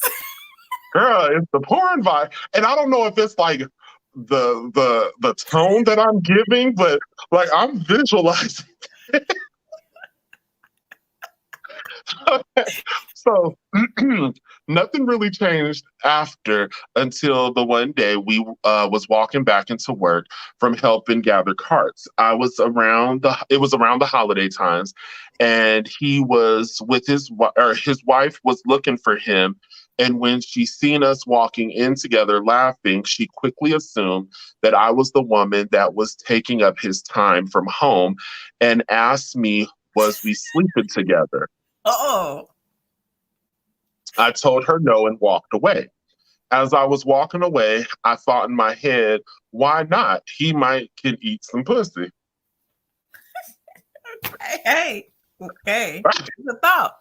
Girl, it's the porn vibe. And I don't know if it's like the tone that I'm giving, but like I'm visualizing. So nothing really changed after until the one day we was walking back into work from helping gather carts. It was around the holiday times, and he was with his wife was looking for him. And when she seen us walking in together laughing, she quickly assumed that I was the woman that was taking up his time from home and asked me, was we sleeping together? Oh. I told her no and walked away. As I was walking away, I thought in my head, why not? He can eat some pussy. Hey. Okay. It's a thought.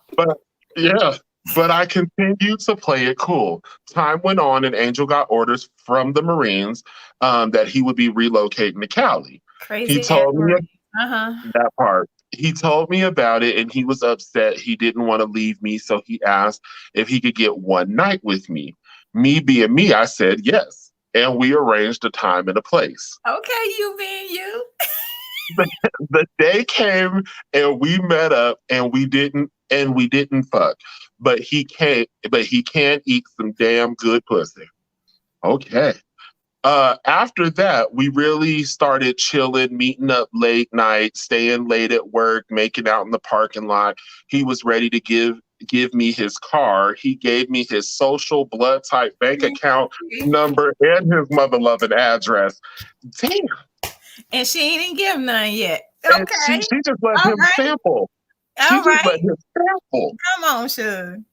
But I continued to play it cool. Time went on, and Angel got orders from the Marines that he would be relocating to Cali. Crazy. He told me that part. He told me about it, and he was upset. He didn't want to leave me, so he asked if he could get one night with me. Me being me, I said yes, and we arranged a time and a place. Okay, you being you. The day came, and we met up, and we didn't fuck. But he can eat some damn good pussy. Okay. After that, we really started chilling, meeting up late night, staying late at work, making out in the parking lot. He was ready to give me his car. He gave me his social blood type bank account number and his mother loving address. Damn. And she ain't give none yet. And Okay. she just let him sample. All right. Let him sample. Come on, Suge.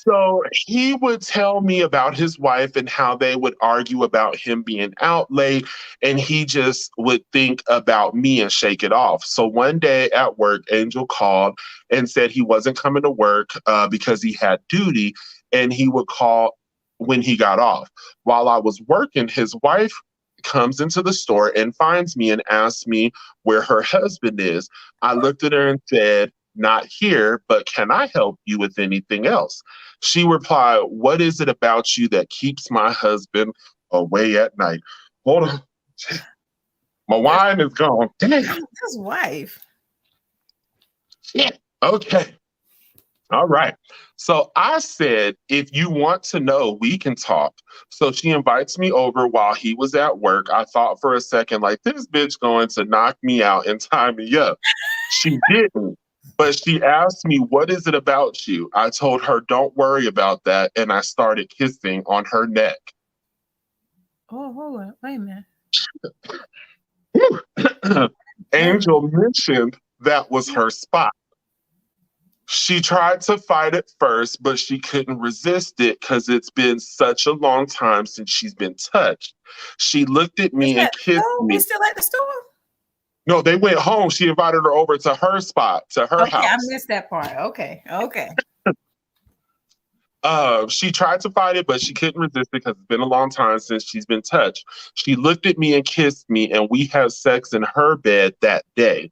So he would tell me about his wife and how they would argue about him being out late, and he just would think about me and shake it off. So one day at work, Angel called and said he wasn't coming to work because he had duty, and he would call when he got off. While I was working, his wife comes into the store and finds me and asks me where her husband is. I looked at her and said, not here, but can I help you with anything else? She replied, what is it about you that keeps my husband away at night? Hold on. My wine is gone. Damn. His wife. Yeah. Okay. All right. So I said, if you want to know, we can talk. So she invites me over while he was at work. I thought for a second, like, this bitch going to knock me out and tie me up. She didn't. But she asked me, what is it about you? I told her, don't worry about that. And I started kissing on her neck. Oh, hold on. Wait a minute. Angel mentioned that was her spot. She tried to fight it first, but she couldn't resist it because it's been such a long time since she's been touched. She looked at me and kissed me. We still at the store? No, they went home. She invited her over to her spot, to her house. I missed that part. Okay. She tried to fight it, but she couldn't resist it because it's been a long time since she's been touched. She looked at me and kissed me, and we had sex in her bed that day.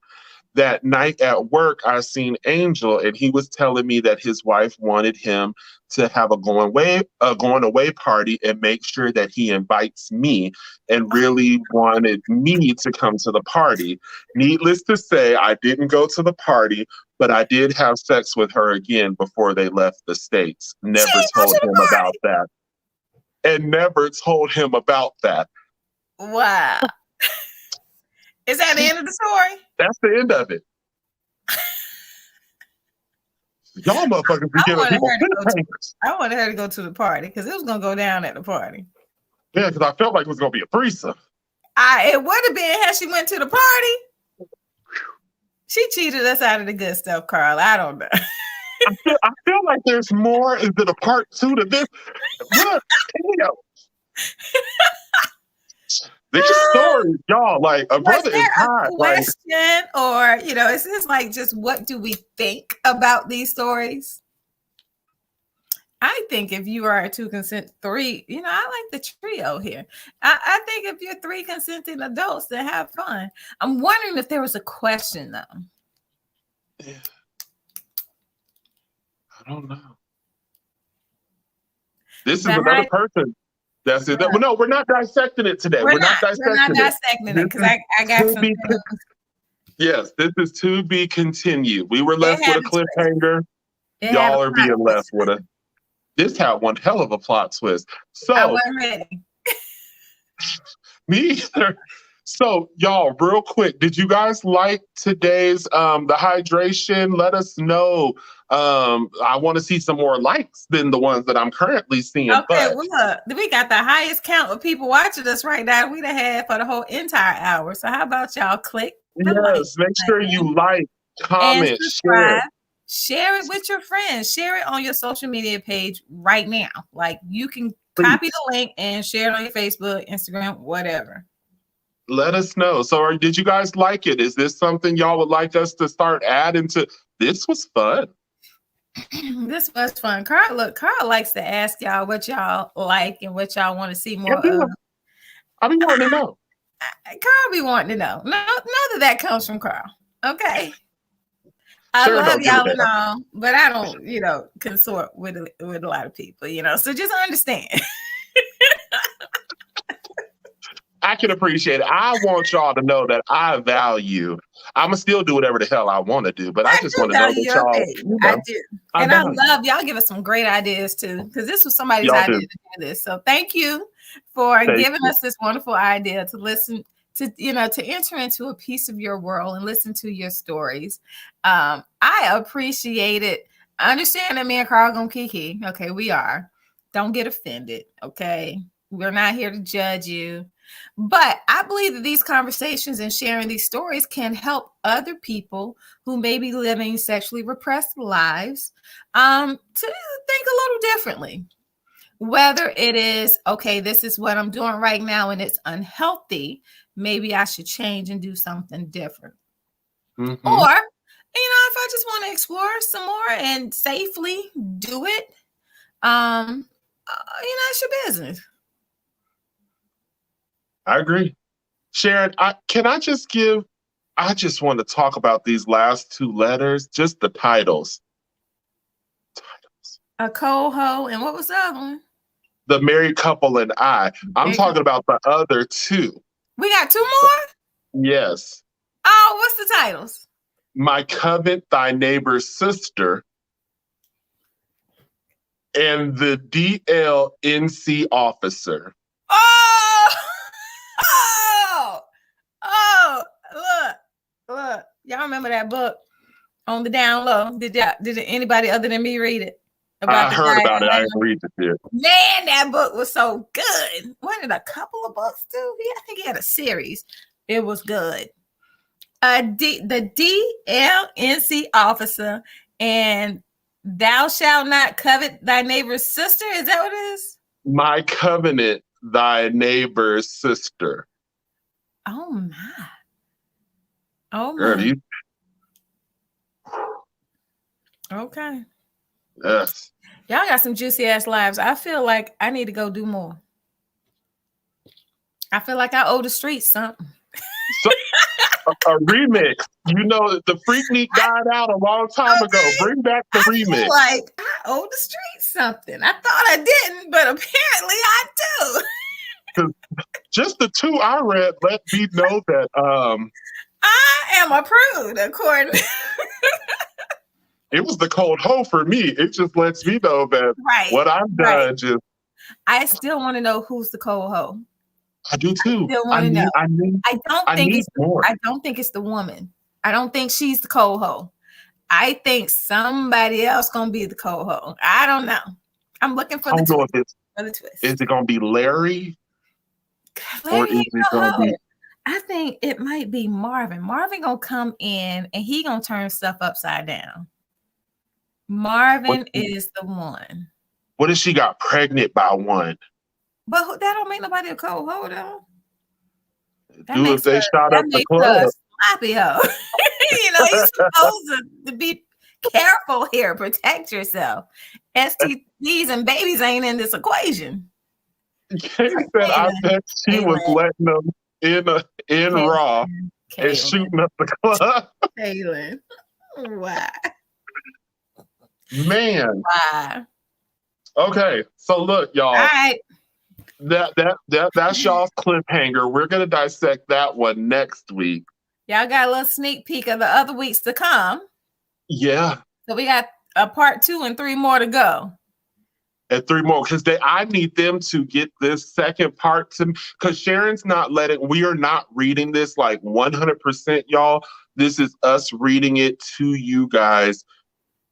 That night at work, I seen Angel, and he was telling me that his wife wanted him to have a going away party and make sure that he invites me, and really wanted me to come to the party. Needless to say, I didn't go to the party, but I did have sex with her again before they left the States. Never told him about that. And never told him about that. Wow. Is that the end of the story? That's the end of it. Y'all motherfuckers be giving people I wanted her to go to the party because it was going to go down at the party. Yeah, because I felt like it was going to be a threesome. It would have been had she went to the party. She cheated us out of the good stuff, Carl. I don't know. I feel like there's more. Is it a part 2 to this? Look, these stories, y'all, like a brother is hot. Question, or is this like just what do we think about these stories? I think if you are a two consent three, I like the trio here. I think if you're three consenting adults, then have fun. I'm wondering if there was a question though. Yeah. I don't know. This is another person. That's it. No, we're not dissecting it today. We're not dissecting it because I got some things. Yes, this is to be continued. We were left with a cliffhanger. Y'all are being left with a. This had one hell of a plot twist. So I wasn't ready. Me either. So y'all, real quick, did you guys like today's the hydration? Let us know. I want to see some more likes than the ones that I'm currently seeing. Okay, but well, we got the highest count of people watching us right now we'd have had for the whole entire hour. So how about y'all click the like make sure you like, comment, share it with your friends. Share it on your social media page right now. Like you can copy the link and share it on your Facebook, Instagram, whatever. Let us know. So did you guys like it? Is this something y'all would like us to start adding to? This was fun. This was fun. Carl likes to ask y'all what y'all like and what y'all want to see more of. I be wanting to know. Carl be wanting to know. No, none of that comes from Carl. Okay. I love y'all and all, but I don't, consort with a lot of people, so just understand. I can appreciate it. I want y'all to know that I value. I'm gonna still do whatever the hell I want to do, but I just want to know that y'all. I do, and I love y'all. Give us some great ideas too, because this was somebody's idea to do this. So thank you for giving us this wonderful idea to listen to, to enter into a piece of your world and listen to your stories. I appreciate it. I understand that me and Carl gonna kiki. Okay, we are. Don't get offended. Okay, we're not here to judge you. But I believe that these conversations and sharing these stories can help other people who may be living sexually repressed lives to think a little differently. Whether it is, okay, this is what I'm doing right now and it's unhealthy, maybe I should change and do something different. Mm-hmm. Or, if I just want to explore some more and safely do it, it's your business. I agree. Sharon, I just want to talk about these last two letters, just the titles. A coho, and what was the other one? The Married Couple and I. I'm talking about the other two. We got two more? Yes. Oh, what's the titles? My Covet, Thy Neighbor's Sister, and the DLNC Officer. Look, y'all remember that book On the Down Low? Did anybody other than me read it? I heard about it. I didn't read it yet. Man, that book was so good. Wasn't it a couple of books too? I think he had a series. It was good. The DLNC Officer and Thou Shalt Not Covet Thy Neighbor's Sister. Is that what it is? My Covenant, Thy Neighbor's Sister. Oh my. Oh my. Girl, Okay. Yes. Y'all got some juicy ass lives. I feel like I need to go do more. I feel like I owe the streets something. So, a remix. The Freaknik died out a long time ago. Bring back the remix. Feel like I owe the streets something. I thought I didn't, but apparently I do. Just the two I read let me know that I am a prude, according. It was the cold hoe for me. It just lets me know that what I've done just. I still want to know who's the cold hoe. I do too. I still want to know. I don't think it's the woman. I don't think she's the cold hoe. I think somebody else gonna be the cold hoe. I don't know. I'm looking for the twist. Is it gonna be Larry? Or is it gonna be? I think it might be Marvin. Marvin gonna come in and he gonna turn stuff upside down. Marvin is the one. What if she got pregnant by one? But that don't make nobody a cold hoe though. Do if they shot up the club. Sloppy hoe. He's supposed to be. Careful here. Protect yourself. STDs and babies ain't in this equation. Kay said, I bet she was letting them in Raw and shooting up the club. Kaylin. Why? Man. Why? Okay, so look, y'all. All right. That's y'all's cliffhanger. We're gonna dissect that one next week. Y'all got a little sneak peek of the other weeks to come. Yeah. So we got a part 2 and 3 more to go. And 3 more, because I need them to get this second part to, because Sharon's not we are not reading this like 100%, y'all. This is us reading it to you guys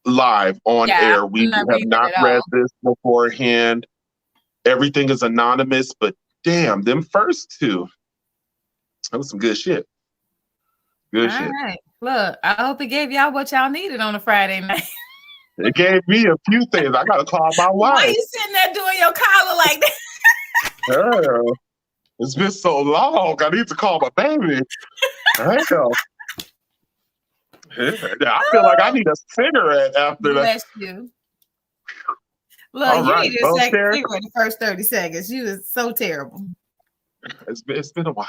live on air. We have not read this beforehand. Everything is anonymous, but damn, them first 2. That was some good shit. Good shit. All right. Look, I hope it gave y'all what y'all needed on a Friday night. It gave me a few things. I gotta call my wife. Why you sitting there doing your collar like that? Girl, it's been so long. I need to call my baby. There you go. I feel like I need a cigarette after that. Bless you. Look, you need a second cigarette the first 30 seconds. You was so terrible. It's been a while.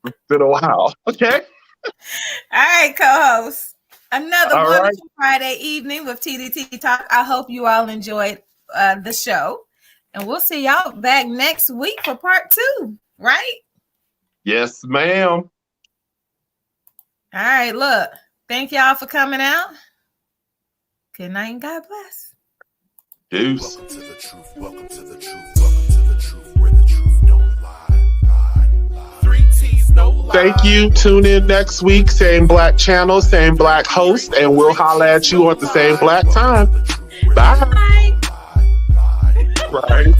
It's been a while. Okay. All right, co-host. Another wonderful Friday evening with T.D.T Talk. I hope you all enjoyed the show. And we'll see y'all back next week for part 2, right? Yes, ma'am. All right, look. Thank y'all for coming out. Good night and God bless. Deuce. Welcome to the truth. Welcome to the truth. Welcome to the truth where the truth don't lie. 3 T's, no lie. Thank you. Tune in next week. Same black channel, same black host, and we'll holler at you at the same black time. Bye. Bye. Right.